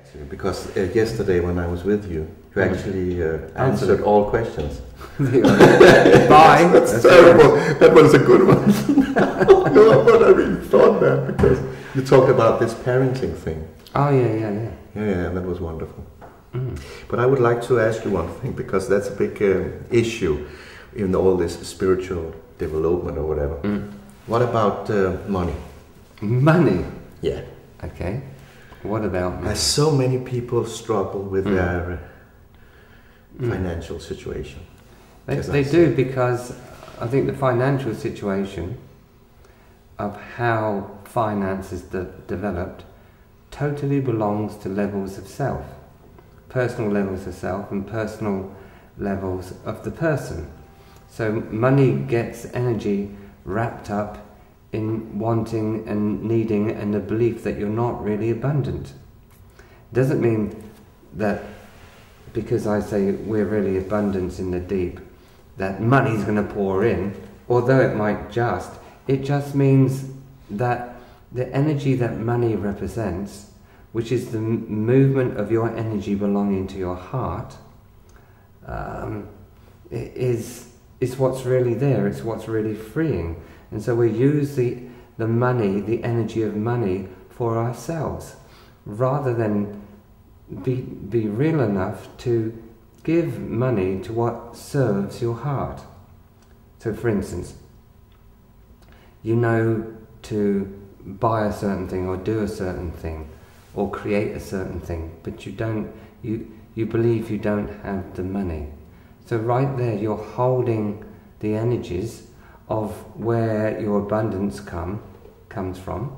actually, because yesterday when I was with you, you actually answered all questions. Bye. That's terrible. That was a good one. No, but I really thought that because you talked about this parenting thing. Oh, yeah. Yeah, that was wonderful. But I would like to ask you one thing, because that's a big issue in all this spiritual development or whatever. What about money? Money? Yeah. Okay. What about money? As so many people struggle with their financial situation. They do, because I think the financial situation of how finance is developed totally belongs to levels of self. Personal levels of self and personal levels of the person. So money gets energy wrapped up in wanting and needing and the belief that you're not really abundant. Doesn't mean that because I say we're really abundant in the deep, that money's going to pour in, although it just means that the energy that money represents, which is the movement of your energy belonging to your heart, is what's really there, it's what's really freeing. And so we use the money, the energy of money for ourselves, rather than be real enough to give money to what serves your heart. So for instance, you know to buy a certain thing or do a certain thing or create a certain thing, but you believe you don't have the money. So right there you're holding the energies of where your abundance comes from,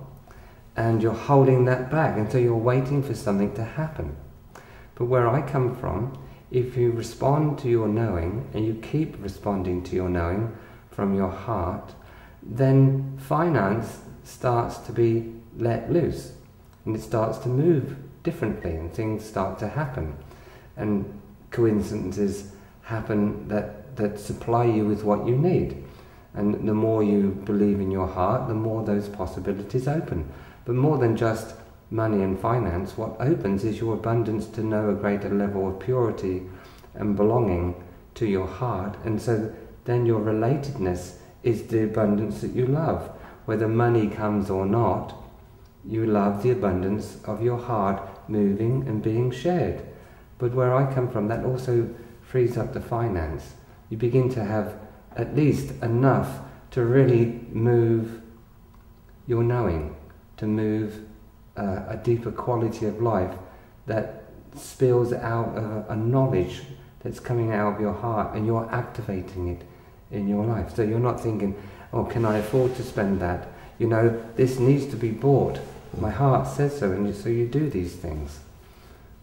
and you're holding that back, and so you're waiting for something to happen. But where I come from, if you respond to your knowing, and you keep responding to your knowing from your heart, then finance starts to be let loose, and it starts to move differently, and things start to happen, and coincidences happen that supply you with what you need. And the more you believe in your heart, the more those possibilities open. But more than just money and finance, what opens is your abundance to know a greater level of purity and belonging to your heart. And so then your relatedness is the abundance that you love. Whether money comes or not, you love the abundance of your heart moving and being shared. But where I come from, that also frees up the finance. You begin to have at least enough to really move your knowing, to move a deeper quality of life that spills out of a knowledge that's coming out of your heart, and you're activating it in your life. So you're not thinking, oh, can I afford to spend that? You know, this needs to be bought. My heart says so, and so you do these things.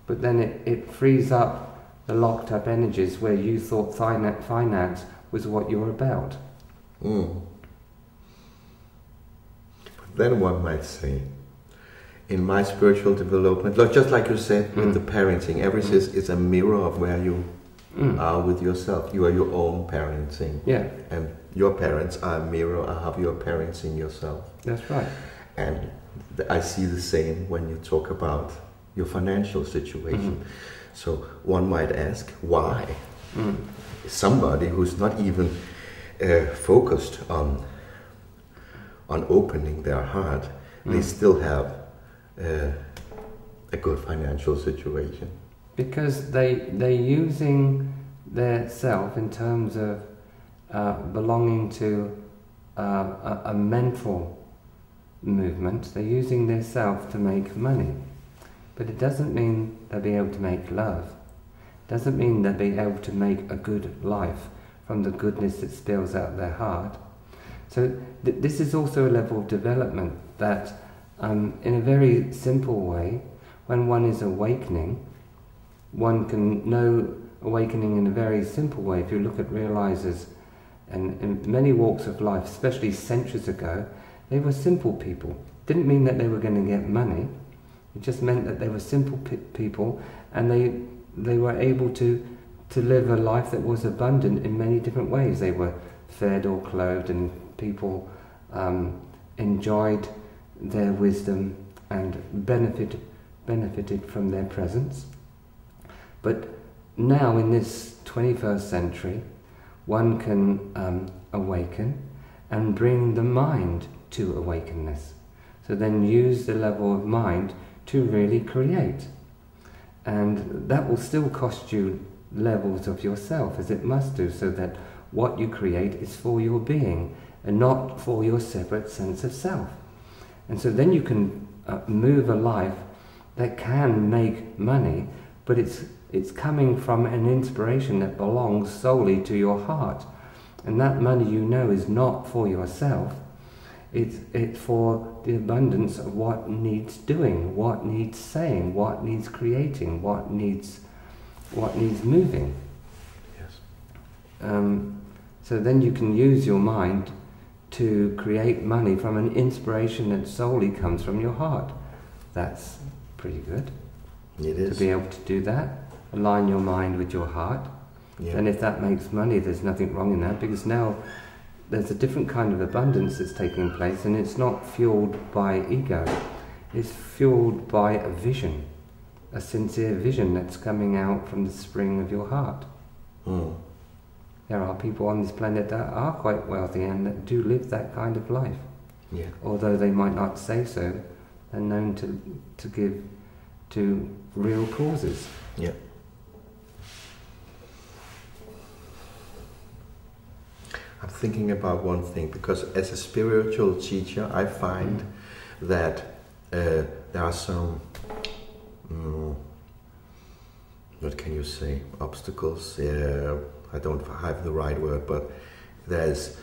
But then it frees up the locked up energies where you thought finance was what you were about. But then one might say, in my spiritual development, just like you said with the parenting, everything is a mirror of where you are with yourself. You are your own parenting. Yeah. And your parents are a mirror of your parenting yourself. That's right. And I see the same when you talk about your financial situation. So one might ask, why? Somebody who's not even focused on opening their heart, they still have a good financial situation. Because they're using their self in terms of belonging to a mental movement. They're using their self to make money. But it doesn't mean they'll be able to make love. It doesn't mean they'll be able to make a good life from the goodness that spills out of their heart. So this is also a level of development that, in a very simple way, when one is awakening, one can know awakening in a very simple way. If you look at realizers, and in many walks of life, especially centuries ago, they were simple people. Didn't mean that they were going to get money. It just meant that they were simple people, and they were able to live a life that was abundant in many different ways. They were fed or clothed, and people enjoyed their wisdom and benefited benefited from their presence. But now in this 21st century, one can awaken and bring the mind to awakenness. So then use the level of mind to really create. And that will still cost you levels of yourself, as it must do, so that what you create is for your being and not for your separate sense of self. And so then you can move a life that can make money, but it's coming from an inspiration that belongs solely to your heart. And that money, you know, is not for yourself. It's for the abundance of what needs doing, what needs saying, what needs creating, what needs moving. Yes. So then you can use your mind to create money from an inspiration that solely comes from your heart. That's pretty good. It is. To be able to do that, align your mind with your heart. Yeah. And if that makes money, there's nothing wrong in that, because now there's a different kind of abundance that's taking place, and it's not fueled by ego. It's fueled by a vision, a sincere vision that's coming out from the spring of your heart. Mm. There are people on this planet that are quite wealthy and that do live that kind of life. Yeah. Although they might not say so, they're known to give to real causes. Yeah. I'm thinking about one thing, because as a spiritual teacher, I find that there are some, what can you say, obstacles. I don't have the right word, but there's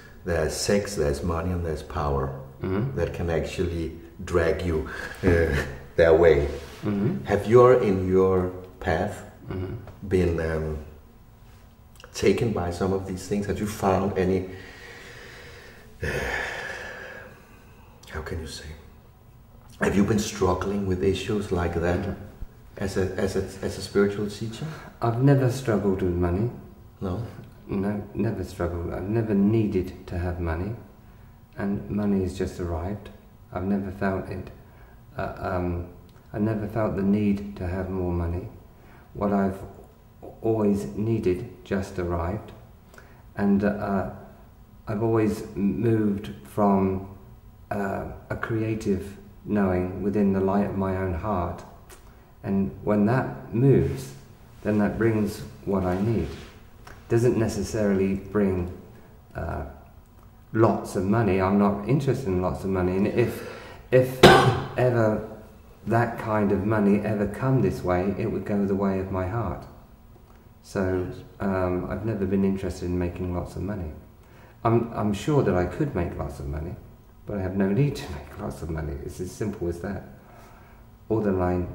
sex, there's money, and there's power that can actually drag you their way. Mm-hmm. Have you, in your path, been taken by some of these things? Have you found any, how can you say, have you been struggling with issues like that as a spiritual teacher? I've never struggled with money. No? No, never struggled. I've never needed to have money, and money has just arrived. I've never felt it. I never felt the need to have more money. What I've always needed just arrived, and I've always moved from a creative knowing within the light of my own heart, and when that moves, then that brings what I need. Doesn't necessarily bring lots of money. I'm not interested in lots of money, and if ever that kind of money ever come this way, it would go the way of my heart. So I've never been interested in making lots of money. I'm sure that I could make lots of money, but I have no need to make lots of money. It's as simple as that. All that I'm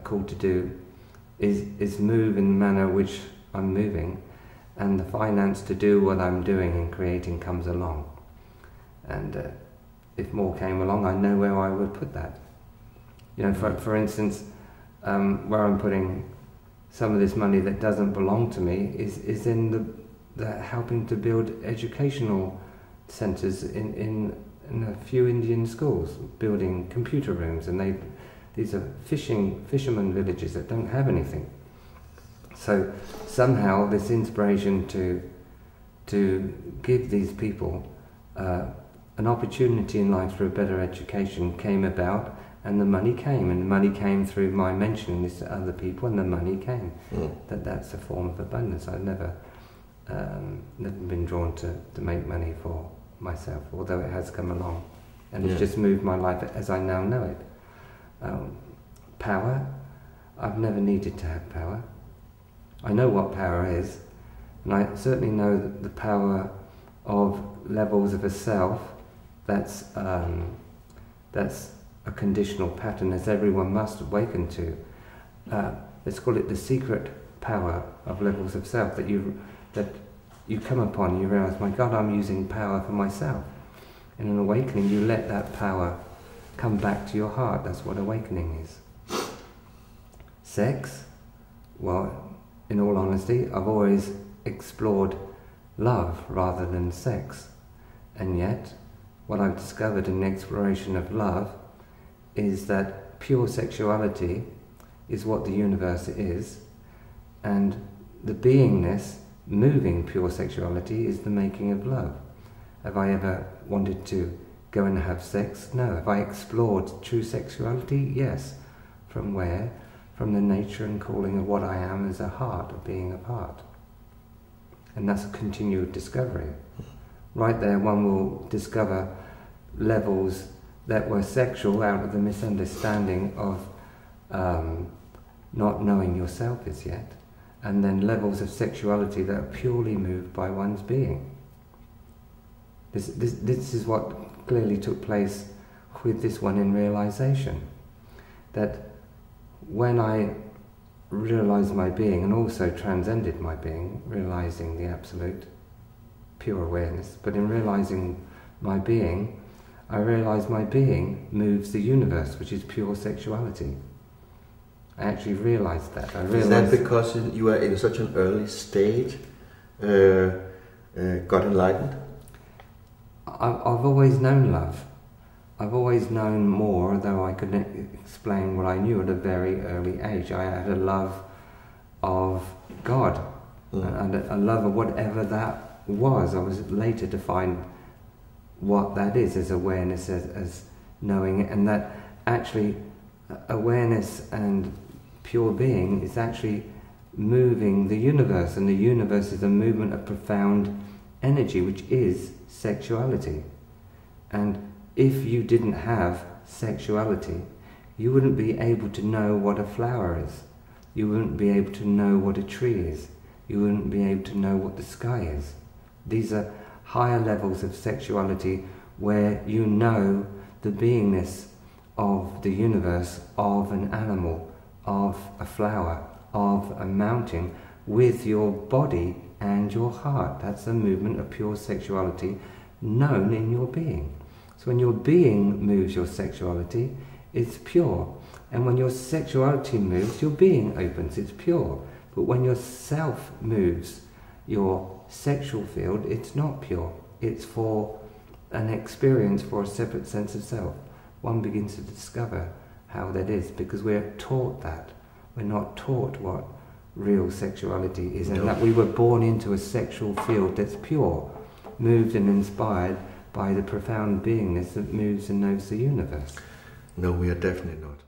called to do is move in the manner which I'm moving, and the finance to do what I'm doing and creating comes along. And if more came along, I know where I would put that. You know, for instance, where I'm putting some of this money that doesn't belong to me is in the helping to build educational centres in a few Indian schools, building computer rooms, and these are fishermen villages that don't have anything. So somehow this inspiration to give these people an opportunity in life for a better education came about, and the money came, and the money came through my mentioning this to other people, and the money came. That's a form of abundance. I've never been drawn to make money for myself, although it has come along, and it's just moved my life as I now know it. Power, I've never needed to have power. I know what power is, and I certainly know that the power of levels of a self. That's a conditional pattern, as everyone must awaken to. Let's call it the secret power of levels of self that you come upon. You realize, my God, I'm using power for myself. In an awakening, you let that power come back to your heart. That's what awakening is. Sex, well, in all honesty, I've always explored love rather than sex. And yet, what I've discovered in the exploration of love is that pure sexuality is what the universe is, and the beingness moving pure sexuality is the making of love. Have I ever wanted to go and have sex? No. Have I explored true sexuality? Yes. From where? From the nature and calling of what I am as a heart, a being of heart. And that's a continued discovery. Right there one will discover levels that were sexual out of the misunderstanding of not knowing yourself as yet, and then levels of sexuality that are purely moved by one's being. This is what clearly took place with this one in realization. That when I realized my being and also transcended my being, realizing the absolute pure awareness, but in realizing my being, I realized my being moves the universe, which is pure sexuality. I actually realized that. Is that because you were in such an early stage, got enlightened? I've always known love. I've always known more, though I couldn't explain what I knew at a very early age. I had a love of God, and a love of whatever that was. I was later to find what that is as awareness, as knowing it, and that actually awareness and pure being is actually moving the universe, and the universe is a movement of profound energy, which is sexuality. And if you didn't have sexuality, you wouldn't be able to know what a flower is. You wouldn't be able to know what a tree is. You wouldn't be able to know what the sky is. These are higher levels of sexuality where you know the beingness of the universe, of an animal, of a flower, of a mountain, with your body and your heart. That's a movement of pure sexuality known in your being. So when your being moves your sexuality, it's pure. And when your sexuality moves, your being opens, it's pure. But when your self moves your sexual field, it's not pure. It's for an experience, for a separate sense of self. One begins to discover how that is, because we're taught that. We're not taught what real sexuality is, and that we were born into a sexual field that's pure, moved and inspired by the profound beingness that moves and knows the universe. No, we are definitely not.